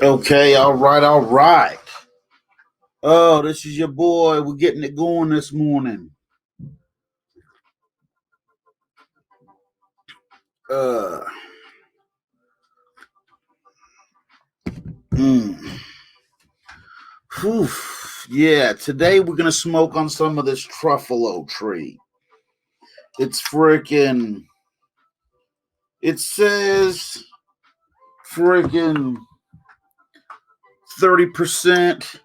Okay, all right, all right. Oh, this is your boy. We're getting it going this morning. Whew. Yeah, today we're gonna smoke on some of this Truffula tree. It's freaking. It says freaking 30%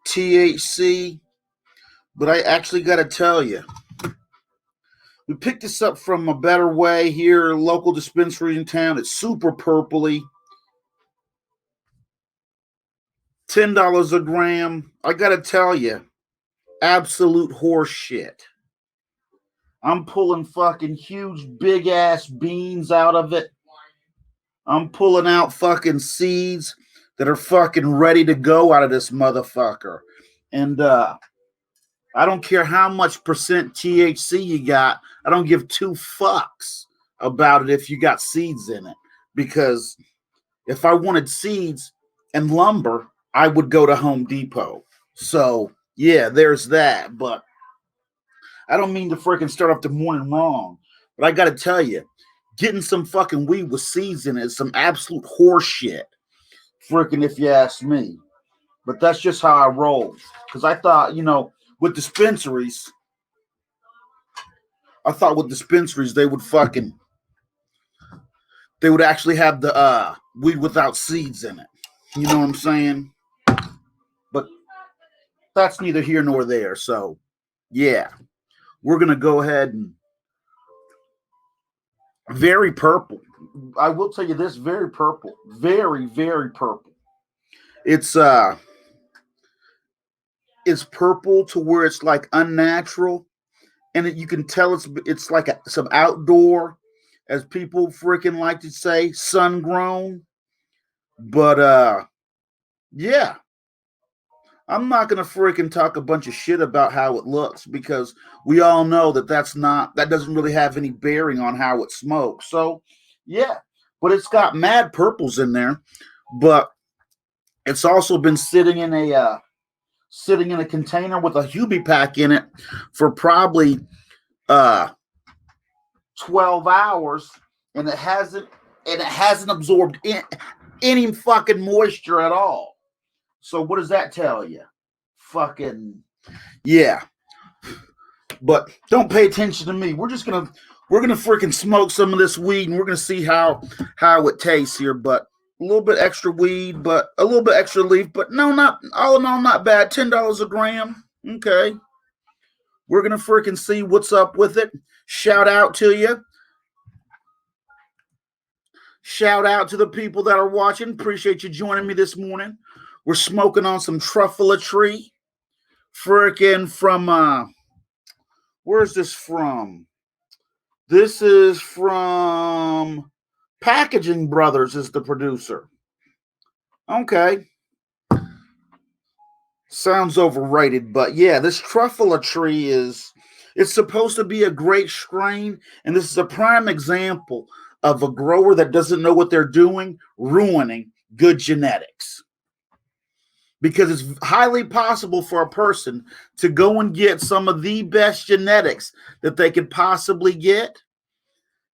THC, but I actually got to tell you, we picked this up from a Better Way here, local dispensary in town. It's super purpley. $10 a gram. I got to tell you, absolute horse shit. I'm pulling fucking huge, big ass beans out of it. I'm pulling out fucking seeds that are fucking ready to go out of this motherfucker. And I don't care how much percent THC you got. I don't give two fucks about it if you got seeds in it. Because if I wanted seeds and lumber, I would go to Home Depot. So, yeah, there's that. But I don't mean to freaking start off the morning wrong. But I got to tell you, getting some fucking weed with seeds in it is some absolute horse shit. Freaking if you ask me. But that's just how I roll. Because I thought, with dispensaries, they would actually have the weed without seeds in it. You know what I'm saying? But that's neither here nor there. So, yeah, we're going to go ahead and very purple. I will tell you this, very purple. Very, very purple. It's purple to where it's like unnatural. And you can tell it's like some outdoor, as people freaking like to say, sun grown. But yeah, I'm not gonna freaking talk a bunch of shit about how it looks because we all know that that doesn't really have any bearing on how it smokes. So yeah, but it's got mad purples in there, but it's also been sitting in a container with a Hubie pack in it for probably 12 hours, and it hasn't absorbed any fucking moisture at all. So what does that tell you? Fucking yeah. But don't pay attention to me. We're gonna freaking smoke some of this weed, and we're gonna see how it tastes here. But a little bit extra weed, but a little bit extra leaf. But no, not all in all, not bad. $10 a gram. Okay. We're gonna freaking see what's up with it. Shout out to you. Shout out to the people that are watching. Appreciate you joining me this morning. We're smoking on some Truffula tree. Freaking from where's this from? This is from Packaging Brothers is the producer. Okay. Sounds overrated, but yeah, this Truffula tree it's supposed to be a great strain, and this is a prime example of a grower that doesn't know what they're doing, ruining good genetics. Because it's highly possible for a person to go and get some of the best genetics that they could possibly get.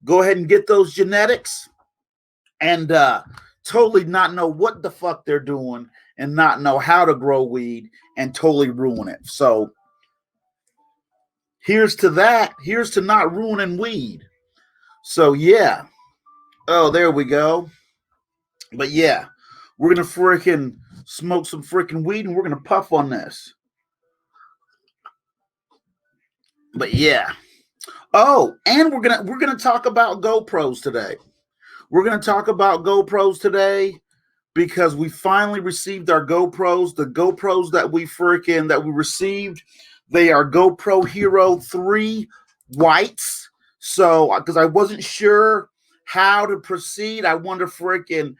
Go ahead and get those genetics and totally not know what the fuck they're doing and not know how to grow weed and totally ruin it. So here's to that. Here's to not ruining weed. So yeah. Oh, there we go. But yeah, we're going to freaking smoke some freaking weed and we're going to puff on this. But yeah. Oh, and we're going to talk about GoPros today. We're going to talk about GoPros today because we finally received our GoPros. The GoPros that we received, they are GoPro Hero 3 whites. So, because I wasn't sure how to proceed, I wanted to freaking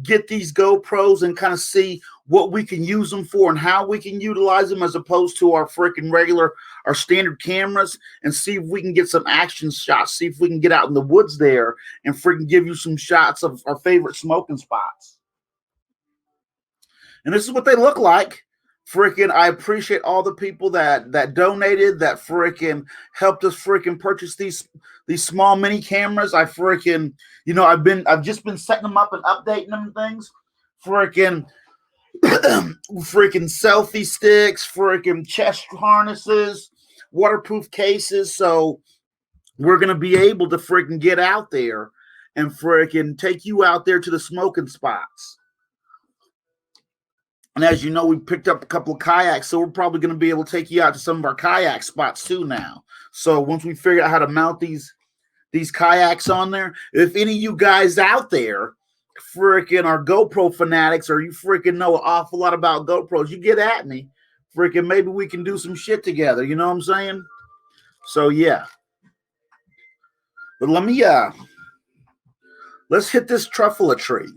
get these GoPros and kind of see what we can use them for and how we can utilize them as opposed to our freaking regular our standard cameras and see if we can get some action shots. See if we can get out in the woods there and freaking give you some shots of our favorite smoking spots. And this is what they look like. Freaking, I appreciate all the people that donated, that freaking helped us freaking purchase these small mini cameras. I freaking, I've just been setting them up and updating them and things. Freaking freaking selfie sticks, freaking chest harnesses, waterproof cases. So we're gonna be able to freaking get out there and freaking take you out there to the smoking spots. And as you know, we picked up a couple of kayaks, so we're probably going to be able to take you out to some of our kayak spots too now. So once we figure out how to mount these kayaks on there, if any of you guys out there freaking are GoPro fanatics, or you freaking know an awful lot about GoPros, you get at me. Freaking maybe we can do some shit together. You know what I'm saying? So yeah. But let's hit this truffula tree.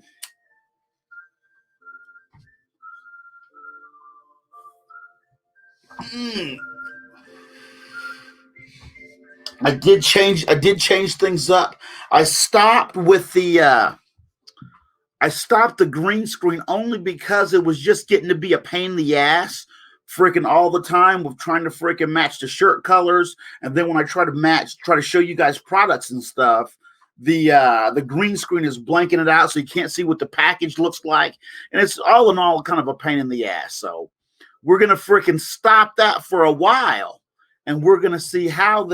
I did change things up. I stopped the green screen only because it was just getting to be a pain in the ass freaking all the time with trying to freaking match the shirt colors. And then when I try to show you guys products and stuff, the green screen is blanking it out so you can't see what the package looks like. And it's all in all kind of a pain in the ass. So we're going to freaking stop that for a while. And we're going to see how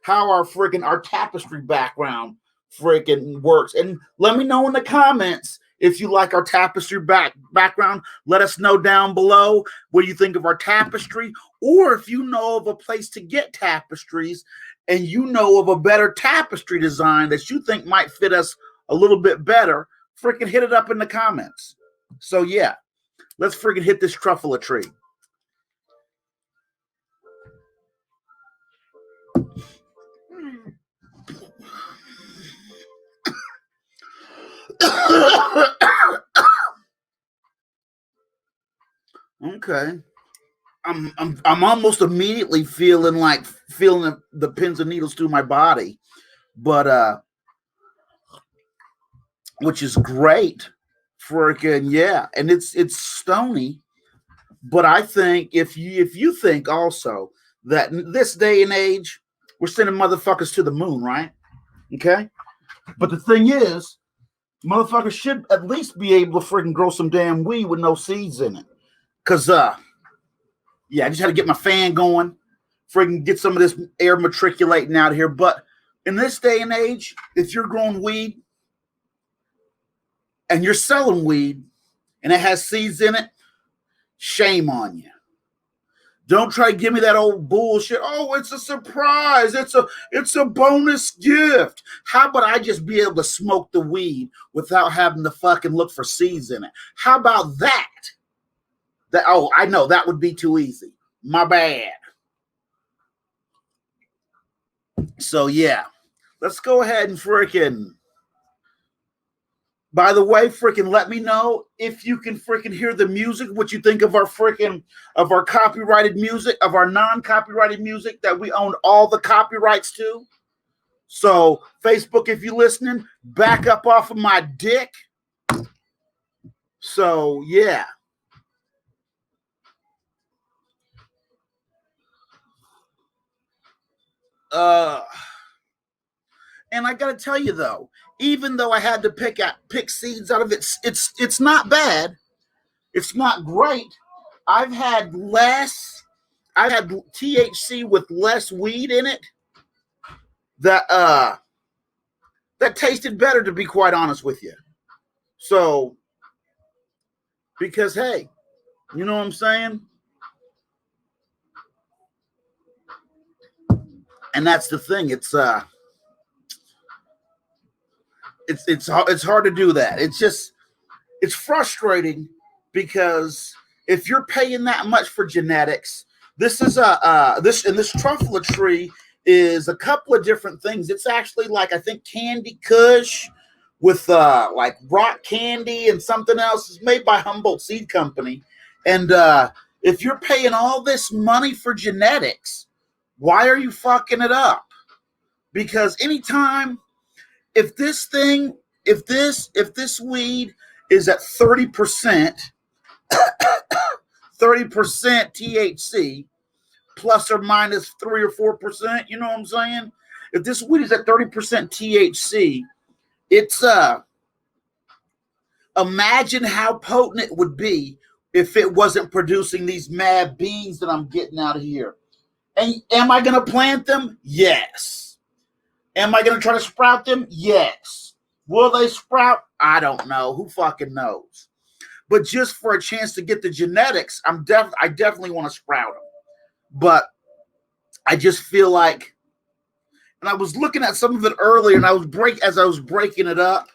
our tapestry background freaking works. And let me know in the comments if you like our tapestry background. Let us know down below what you think of our tapestry, or if you know of a place to get tapestries and you know of a better tapestry design that you think might fit us a little bit better, freaking hit it up in the comments. So yeah, let's freaking hit this truffula tree. Okay. I'm almost immediately feeling the pins and needles through my body, but which is great. Freaking yeah, and it's stony. But I think if you think also that in this day and age we're sending motherfuckers to the moon, right? Okay. But the thing is, motherfuckers should at least be able to freaking grow some damn weed with no seeds in it. Cause yeah, I just had to get my fan going, freaking get some of this air matriculating out of here. But in this day and age, if you're growing weed and you're selling weed and it has seeds in it, shame on you. Don't try to give me that old bullshit. Oh, it's a surprise. It's a bonus gift. How about I just be able to smoke the weed without having to fucking look for seeds in it? How about that? I know that would be too easy. My bad. So yeah, let's go ahead and freaking. By the way, freaking let me know if you can freaking hear the music, what you think of our copyrighted music, of our non-copyrighted music that we own all the copyrights to. So Facebook, if you're listening, back up off of my dick. So yeah. And I gotta tell you though, even though I had to pick seeds out of it, it's not bad. It's not great. I've had THC with less weed in it that tasted better, to be quite honest with you. So because hey, you know what I'm saying? And that's the thing. It's hard to do that. It's frustrating because if you're paying that much for genetics, this truffula tree is a couple of different things. It's actually like, I think, Candy Kush with like rock candy and something else. It's made by Humboldt Seed Company, and If you're paying all this money for genetics, why are you fucking it up? Because anytime, if this weed is at 30%, 30% THC, plus or minus 3 or 4%, you know what I'm saying? If this weed is at 30% THC, it's imagine how potent it would be if it wasn't producing these mad beans that I'm getting out of here. And am I going to plant them? Yes. Am I going to try to sprout them? Yes. Will they sprout? I don't know. Who fucking knows? But just for a chance to get the genetics, I definitely want to sprout them. But I just feel like, and I was looking at some of it earlier, and as I was breaking it up,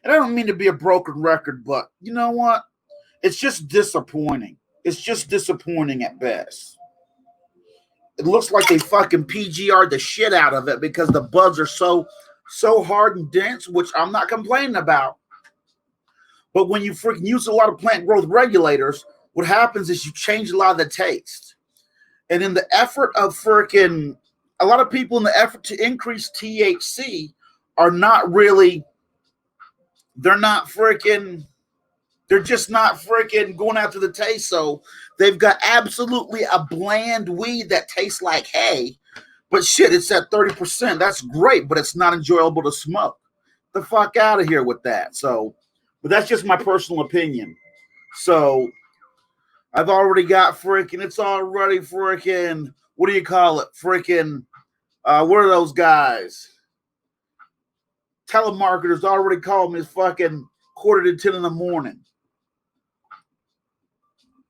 and I don't mean to be a broken record, but you know what? It's just disappointing. It's just disappointing at best. It looks like they fucking PGR'd the shit out of it because the buds are so hard and dense, which I'm not complaining about. But when you freaking use a lot of plant growth regulators, what happens is you change a lot of the taste. And in the effort of freaking, a lot of people in the effort to increase THC are not really, they're just not freaking going after the taste. So they've got absolutely a bland weed that tastes like hay, but shit, it's at 30%. That's great, but it's not enjoyable to smoke. The fuck out of here with that. So, but that's just my personal opinion. So I've already got it's already freaking, what do you call it? Freaking, what are those guys? Telemarketers already called me. It's fucking 9:45 in the morning.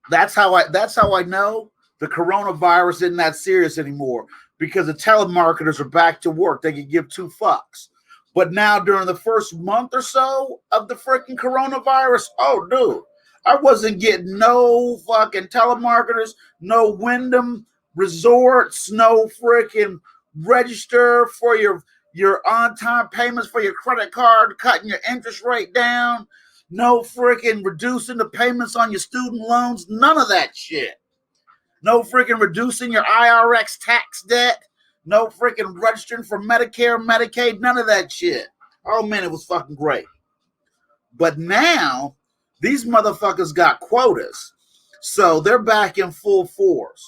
That's how I know the coronavirus isn't that serious anymore, because the telemarketers are back to work. They can give two fucks. But now during the first month or so of the freaking coronavirus, oh dude, I wasn't getting no fucking telemarketers, no Wyndham resorts, no freaking register for your on-time payments for your credit card, cutting your interest rate down, no freaking reducing the payments on your student loans, none of that shit. No freaking reducing your IRS tax debt, no freaking registering for Medicare, Medicaid, none of that shit. Oh man, it was fucking great. But now, these motherfuckers got quotas, so they're back in full force.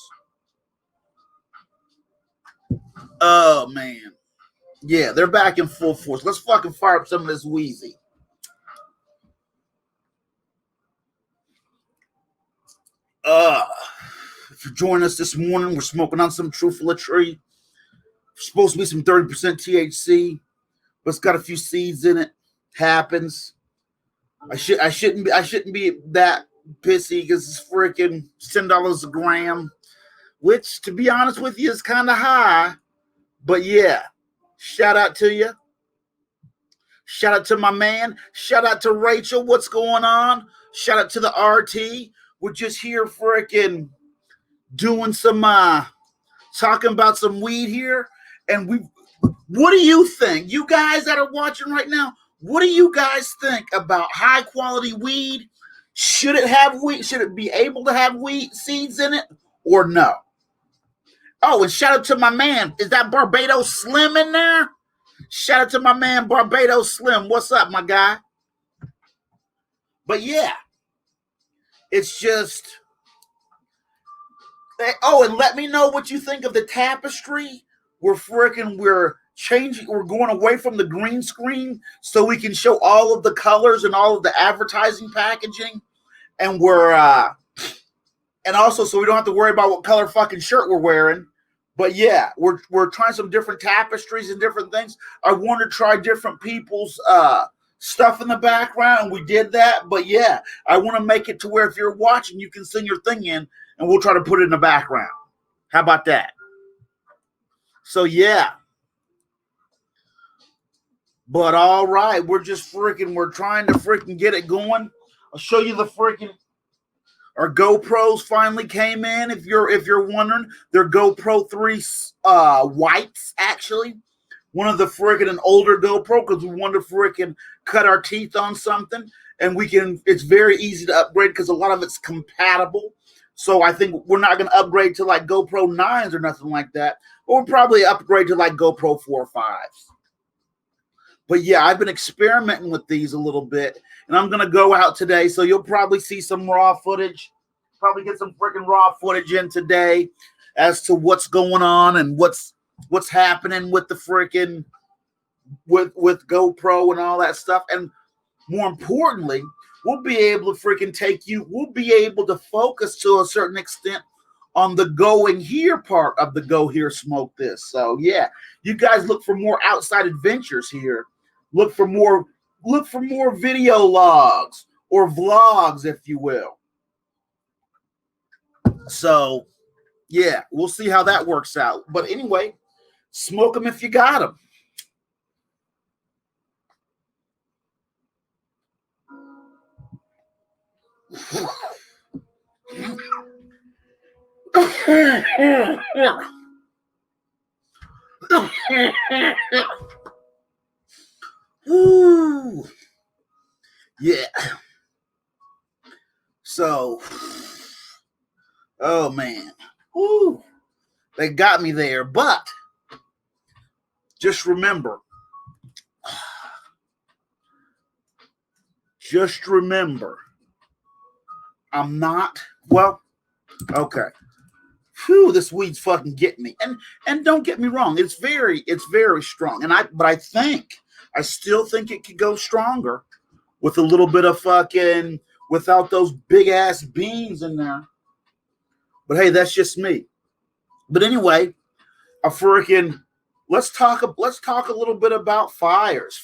Oh man. Yeah, they're back in full force. Let's fucking fire up some of this Wheezy. If you're joining us this morning, we're smoking on some Truffula tree. It's supposed to be some 30% THC, but it's got a few seeds in it. Happens. I shouldn't be that pissy because it's freaking $10 a gram, which, to be honest with you, is kind of high. But yeah, shout out to you. Shout out to my man. Shout out to Rachel. What's going on? Shout out to the RT. We're just here freaking doing some talking about some weed here. And what do you think? You guys that are watching right now, what do you guys think about high quality weed? Should it have weed? Should it be able to have weed seeds in it or no? Oh, and shout out to my man. Is that Barbados Slim in there? Shout out to my man Barbados Slim. What's up, my guy? But yeah, it's just. Oh, and let me know what you think of the tapestry. We're changing. We're going away from the green screen so we can show all of the colors and all of the advertising packaging, and and also so we don't have to worry about what color fucking shirt we're wearing. But yeah, we're trying some different tapestries and different things. I want to try different people's stuff in the background, and we did that. But yeah, I want to make it to where if you're watching, you can send your thing in, and we'll try to put it in the background. How about that? So yeah. But all right, we're trying to freaking get it going. I'll show you our GoPros finally came in. If you're wondering, they're GoPro 3 whites, actually. One of the an older GoPro, because we wanted to freaking cut our teeth on something. And it's very easy to upgrade because a lot of it's compatible. So I think we're not going to upgrade to like GoPro 9s or nothing like that. But we'll probably upgrade to like GoPro 4 or 5s. But yeah, I've been experimenting with these a little bit. And I'm going to go out today. So you'll probably see some raw footage. Probably get some freaking raw footage in today as to what's going on and what's happening with the freaking with GoPro and all that stuff. And more importantly, we'll be able to freaking we'll be able to focus to a certain extent on the going here part of the go here smoke this. So yeah, you guys look for more outside adventures here. Look for more video logs or vlogs, if you will. So yeah, we'll see how that works out. But anyway, smoke them if you got them. Ooh. Yeah. So, oh man. Ooh. They got me there, but just remember, I'm not, well, okay. Whew, this weed's fucking getting me. And don't get me wrong, it's very strong. But I still think it could go stronger with a little bit of fucking, without those big ass beans in there. But hey, that's just me. But anyway, let's talk a little bit about fires.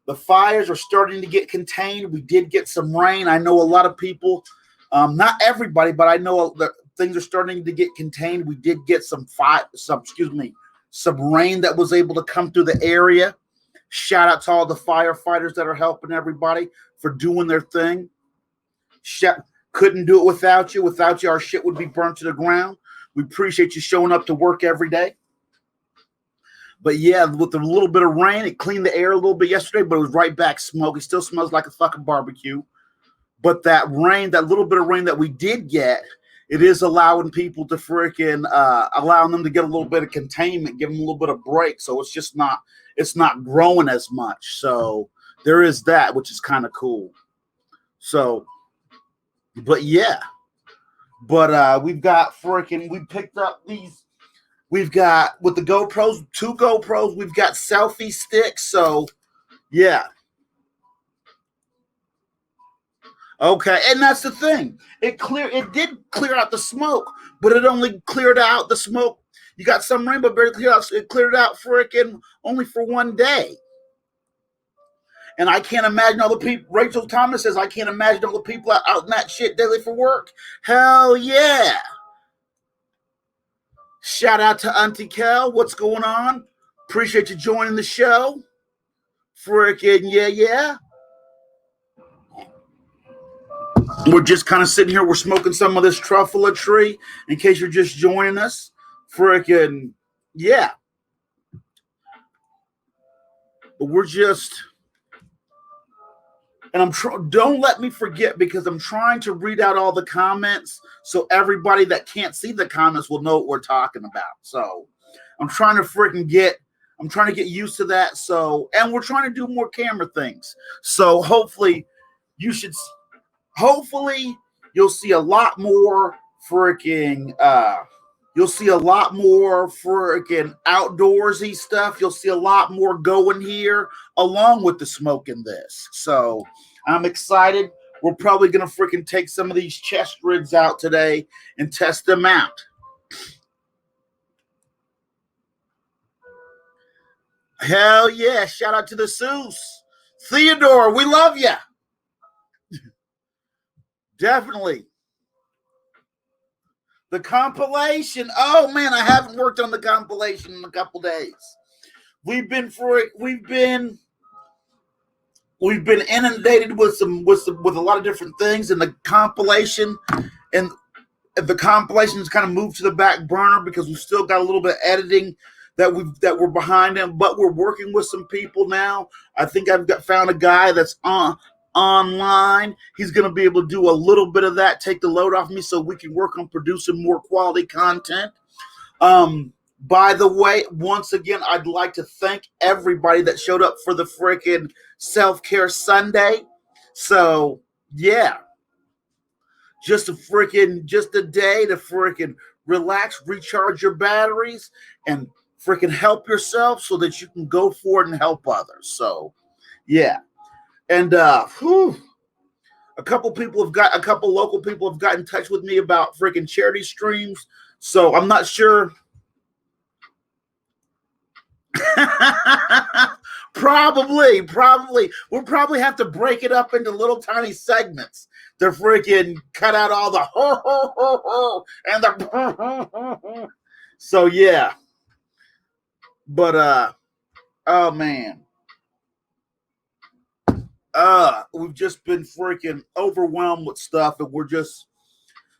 The fires are starting to get contained. We did get some rain. I know a lot of people, not everybody, but I know that things are starting to get contained. We did get some rain that was able to come through the area. Shout out to all the firefighters that are helping everybody for doing their thing. Couldn't do it without you. Without you, our shit would be burnt to the ground. We appreciate you showing up to work every day. But yeah, with a little bit of rain, it cleaned the air a little bit yesterday, but it was right back smoke. It still smells like a fucking barbecue. But that little bit of rain that we did get, it is allowing people to freaking, allowing them to get a little bit of containment, give them a little bit of break. So it's not growing as much. So there is that, which is kind of cool. So, but yeah. But we picked up these. We've got, with the GoPros, 2 GoPros, we've got selfie sticks. So, yeah. Okay, and that's the thing. It did clear out the smoke, but it only cleared out the smoke. You got some rain, but it cleared out freaking only for one day. And I can't imagine all the people. Rachel Thomas says, I can't imagine all the people out in that shit daily for work. Hell yeah. Shout out to Auntie Kel. What's going on? Appreciate you joining the show. Freaking yeah. We're just kind of sitting here. We're smoking some of this Truffula tree in case you're just joining us. Freaking yeah. But we're just... And don't let me forget, because I'm trying to read out all the comments so everybody that can't see the comments will know what we're talking about. So I'm trying to get used to that. So, and we're trying to do more camera things. So hopefully you'll see a lot more freaking outdoorsy stuff. You'll see a lot more going here along with the smoke in this. So I'm excited. We're probably going to freaking take some of these chest rigs out today and test them out. Hell yeah. Shout out to the Seuss. Theodore, we love you. Definitely. The compilation. Oh man, I haven't worked on the compilation in a couple days. We've been inundated with a lot of different things, and the compilation has kind of moved to the back burner because we've still got a little bit of editing that we're behind in, but we're working with some people now. I think I've found a guy that's online. He's going to be able to do a little bit of that, take the load off me so we can work on producing more quality content. By the way, once again, I'd like to thank everybody that showed up for the freaking Self-Care Sunday. So, yeah, just a day to freaking relax, recharge your batteries, and freaking help yourself so that you can go forward and help others. So, yeah. And, a couple local people have got in touch with me about freaking charity streams. So I'm not sure. Probably. We'll probably have to break it up into little tiny segments to freaking cut out all the ho ho ho ho and the ho, ho, ho. So yeah. But oh man. We've just been freaking overwhelmed with stuff, and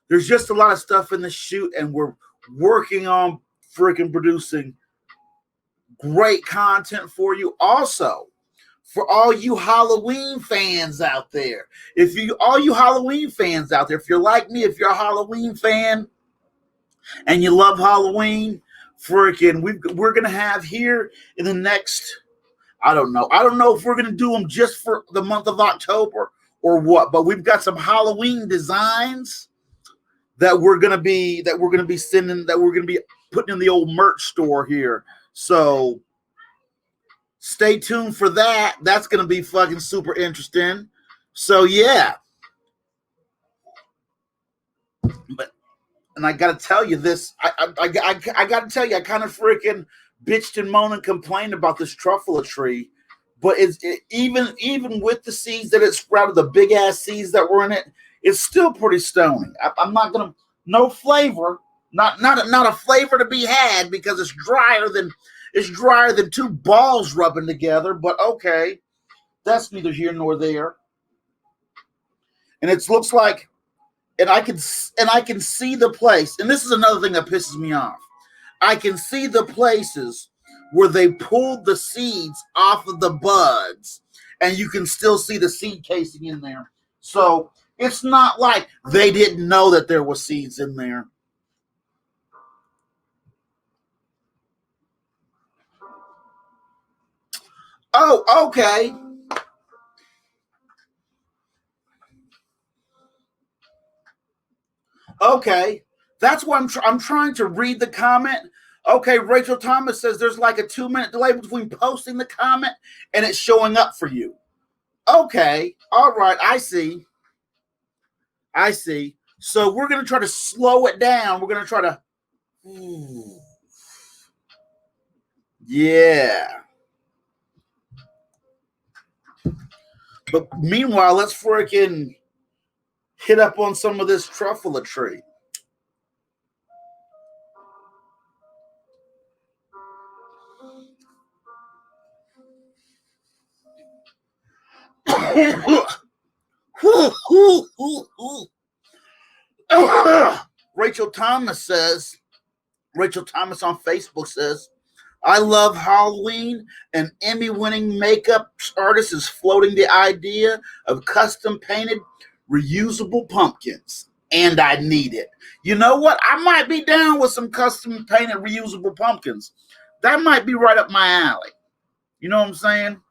there's just a lot of stuff in the shoot, and we're working on freaking producing great content for you. Also, for all you Halloween fans out there, if you're like me, if you're a Halloween fan and you love Halloween, freaking, we're gonna have here in the next, I don't know if we're gonna do them just for the month of October or what, but we've got some Halloween designs that we're gonna be putting in the old merch store here. So stay tuned for that. That's going to be fucking super interesting. So yeah. And I got to tell you this. I got to tell you, I kind of freaking bitched and moaned and complained about this truffula tree. But even with the seeds that it sprouted, the big ass seeds that were in it, it's still pretty stony. I'm not gonna, no flavor, not a flavor to be had because it's drier than two balls rubbing together. But okay, that's neither here nor there. And it looks like, and I can see the place. And this is another thing that pisses me off. I can see the places where they pulled the seeds off of the buds, and you can still see the seed casing in there. So it's not like they didn't know that there were seeds in there. Oh, okay. Okay. That's why I'm trying to read the comment. Okay, Rachel Thomas says there's like a 2-minute delay between posting the comment and it showing up for you. Okay. All right. I see. So we're going to try to slow it down. We're going to try to. Yeah. But meanwhile, let's freaking hit up on some of this truffula tree. Rachel Thomas on Facebook says, I love Halloween. An Emmy-winning makeup artist is floating the idea of custom painted reusable pumpkins, and I need it. You know what? I might be down with some custom painted reusable pumpkins. That might be right up my alley. You know what I'm saying?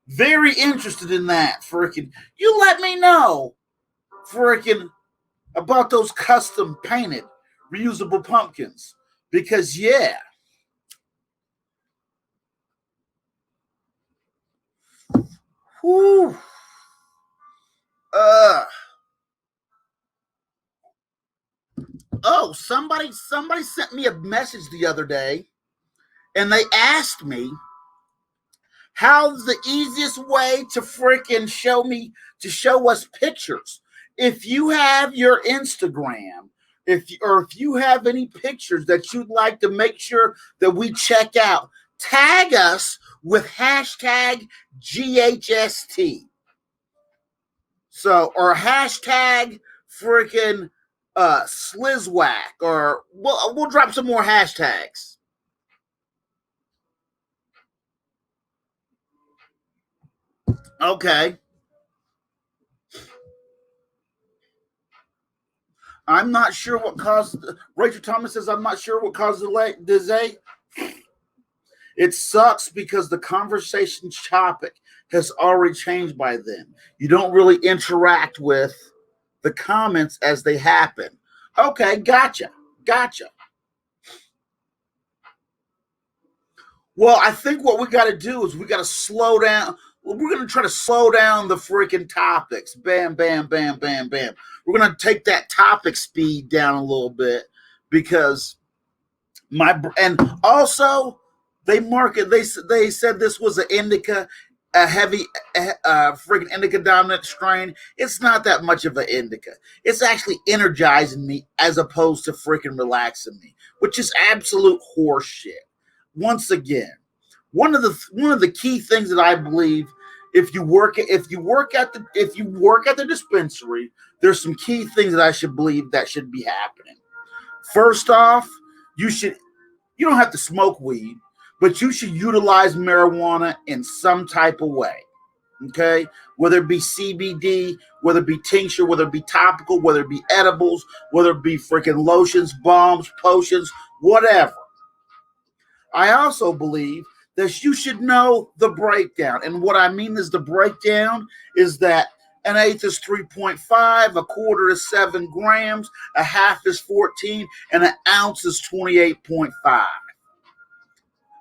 Very interested in that. Freaking, you let me know. Freaking about those custom painted reusable pumpkins, because yeah. Whew. Oh, somebody sent me a message the other day, and they asked me how's the easiest way to freaking show us pictures. If you have your Instagram, if you have any pictures that you'd like to make sure that we check out, tag us with hashtag GHST. So, or hashtag freaking Slizwaq, or we'll drop some more hashtags. Okay. I'm not sure what caused. Rachel Thomas says, I'm not sure what caused the delay. It sucks because the conversation topic has already changed by then. You don't really interact with the comments as they happen. Okay, gotcha. Gotcha. Well, I think what we got to do is we got to slow down. We're going to try to slow down the freaking topics. Bam, bam, bam, bam, bam. We're going to take that topic speed down a little bit because and also they said this was an indica, a heavy freaking indica dominant strain. It's not that much of an indica. It's actually energizing me as opposed to freaking relaxing me, which is absolute horse shit. Once again, one of the key things that I believe, if you work at the dispensary, there's some key things that I should believe that should be happening. First off, you should you don't have to smoke weed, but you should utilize marijuana in some type of way. Okay, whether it be CBD, whether it be tincture, whether it be topical, whether it be edibles, whether it be freaking lotions, balms, potions, whatever. I also believe that you should know the breakdown. And what I mean is the breakdown is that an eighth is 3.5, a quarter is 7 grams, a half is 14, and an ounce is 28.5.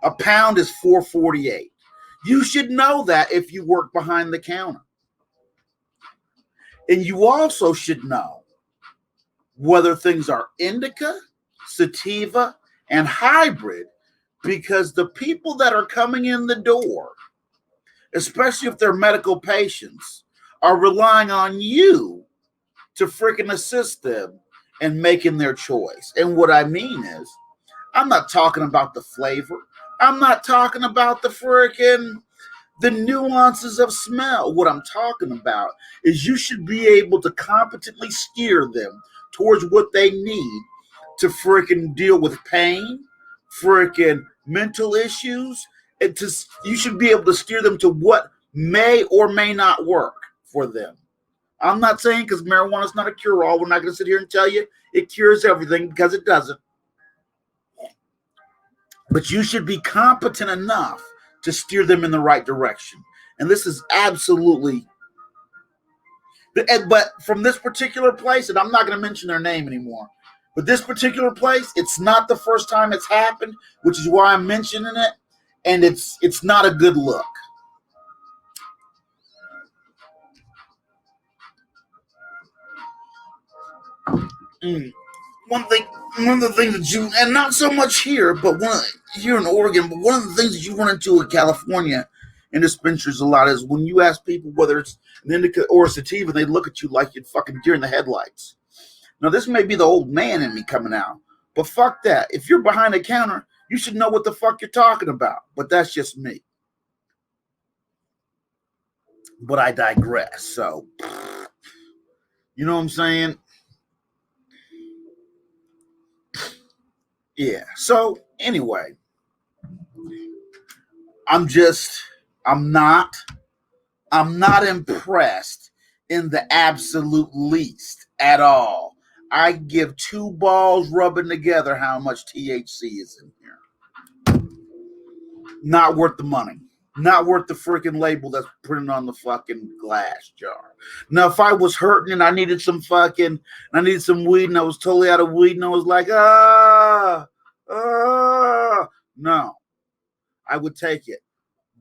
A pound is 448. You should know that if you work behind the counter. And you also should know whether things are indica, sativa, and hybrid, because the people that are coming in the door, especially if they're medical patients, are relying on you to freaking assist them in making their choice. And what I mean is, I'm not talking about the flavor. I'm not talking about the nuances of smell. What I'm talking about is you should be able to competently steer them towards what they need to freaking deal with pain, freaking mental issues. You should be able to steer them to what may or may not work for them. I'm not saying because marijuana is not a cure-all. We're not going to sit here and tell you it cures everything, because it doesn't. But you should be competent enough to steer them in the right direction. And this is absolutely, but from this particular place, and I'm not going to mention their name anymore, but this particular place, it's not the first time it's happened, which is why I'm mentioning it, and it's not a good look. Mm. One of the things that you, and not so much here, but here in Oregon, but one of the things that you run into in California in dispensaries a lot is when you ask people whether it's an indica or a sativa, they look at you like you're fucking deer in the headlights. Now, this may be the old man in me coming out, but fuck that. If you're behind the counter, you should know what the fuck you're talking about. But that's just me. But I digress. So, you know what I'm saying? Yeah. So, anyway, I'm just, I'm not, I'm not impressed in the absolute least at all. I give two balls rubbing together how much THC is in here. Not worth the money. Not worth the freaking label that's printed on the fucking glass jar. Now, if I was hurting and I needed some weed and I was totally out of weed and I was like, no, I would take it.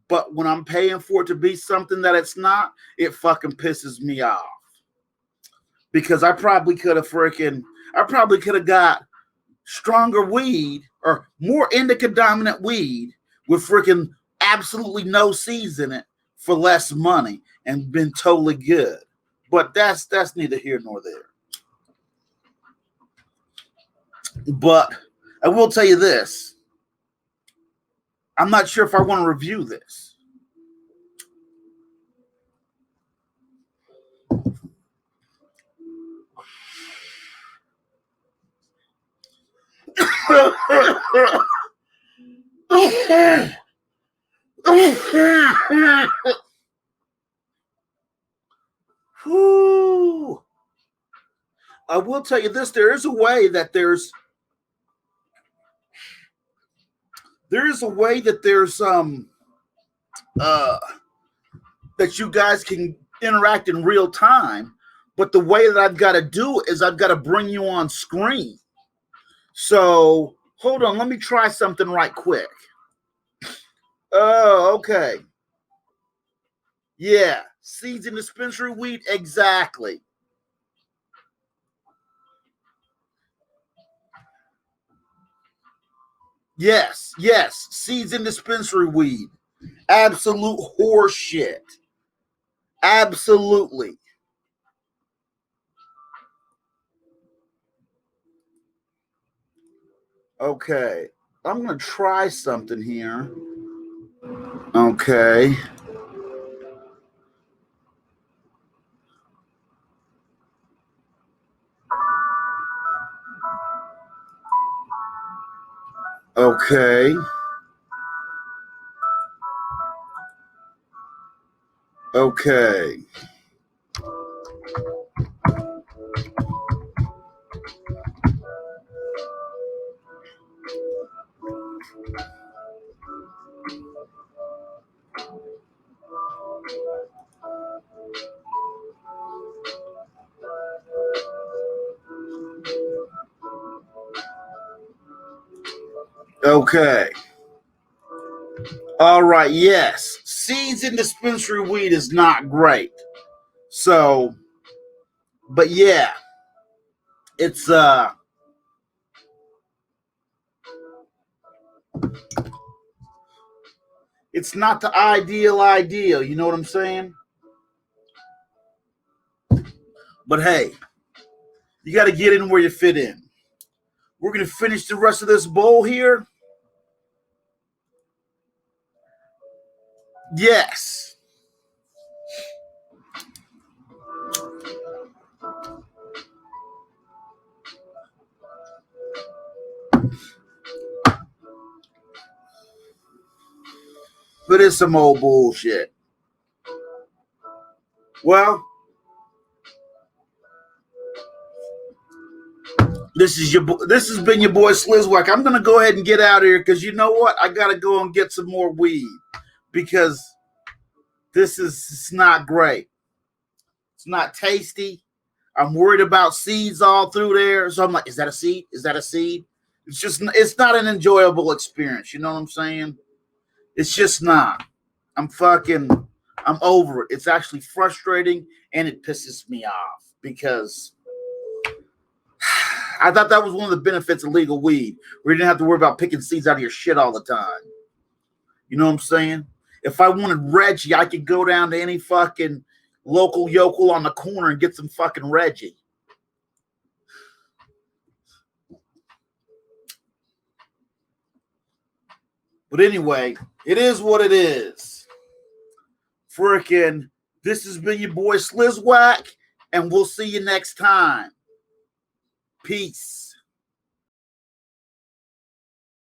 But when I'm paying for it to be something that it's not, it fucking pisses me off. Because I probably could have got stronger weed or more indica dominant weed with freaking absolutely no seeds in it for less money and been totally good. But that's neither here nor there. But I will tell you this. I'm not sure if I want to review this. Whew. I will tell you this: there is a way that there's that you guys can interact in real time, but the way that I've got to do it is I've got to bring you on screen. So hold on, let me try something right quick. Oh, okay. Yeah, seeds in dispensary weed, exactly. Yes, seeds in dispensary weed. Absolute horse shit. Absolutely. Okay, I'm going to try something here. Okay. Okay. Okay. Okay. All right. Yes. Seeds in dispensary weed is not great. So, but yeah, it's it's not the ideal, you know what I'm saying? But hey, you got to get in where you fit in. We're going to finish the rest of this bowl here. Yes. But it's some old bullshit. Well, this has been your boy Slizwaq. I'm gonna go ahead and get out of here because you know what? I gotta go and get some more weed because it's not great. It's not tasty. I'm worried about seeds all through there. So I'm like, is that a seed? Is that a seed? It's not an enjoyable experience. You know what I'm saying? It's just not. I'm over it. It's actually frustrating and it pisses me off because I thought that was one of the benefits of legal weed, where you didn't have to worry about picking seeds out of your shit all the time. You know what I'm saying? If I wanted Reggie, I could go down to any fucking local yokel on the corner and get some fucking Reggie. But anyway, it is what it is. Frickin', this has been your boy Slizwaq, and we'll see you next time. Peace.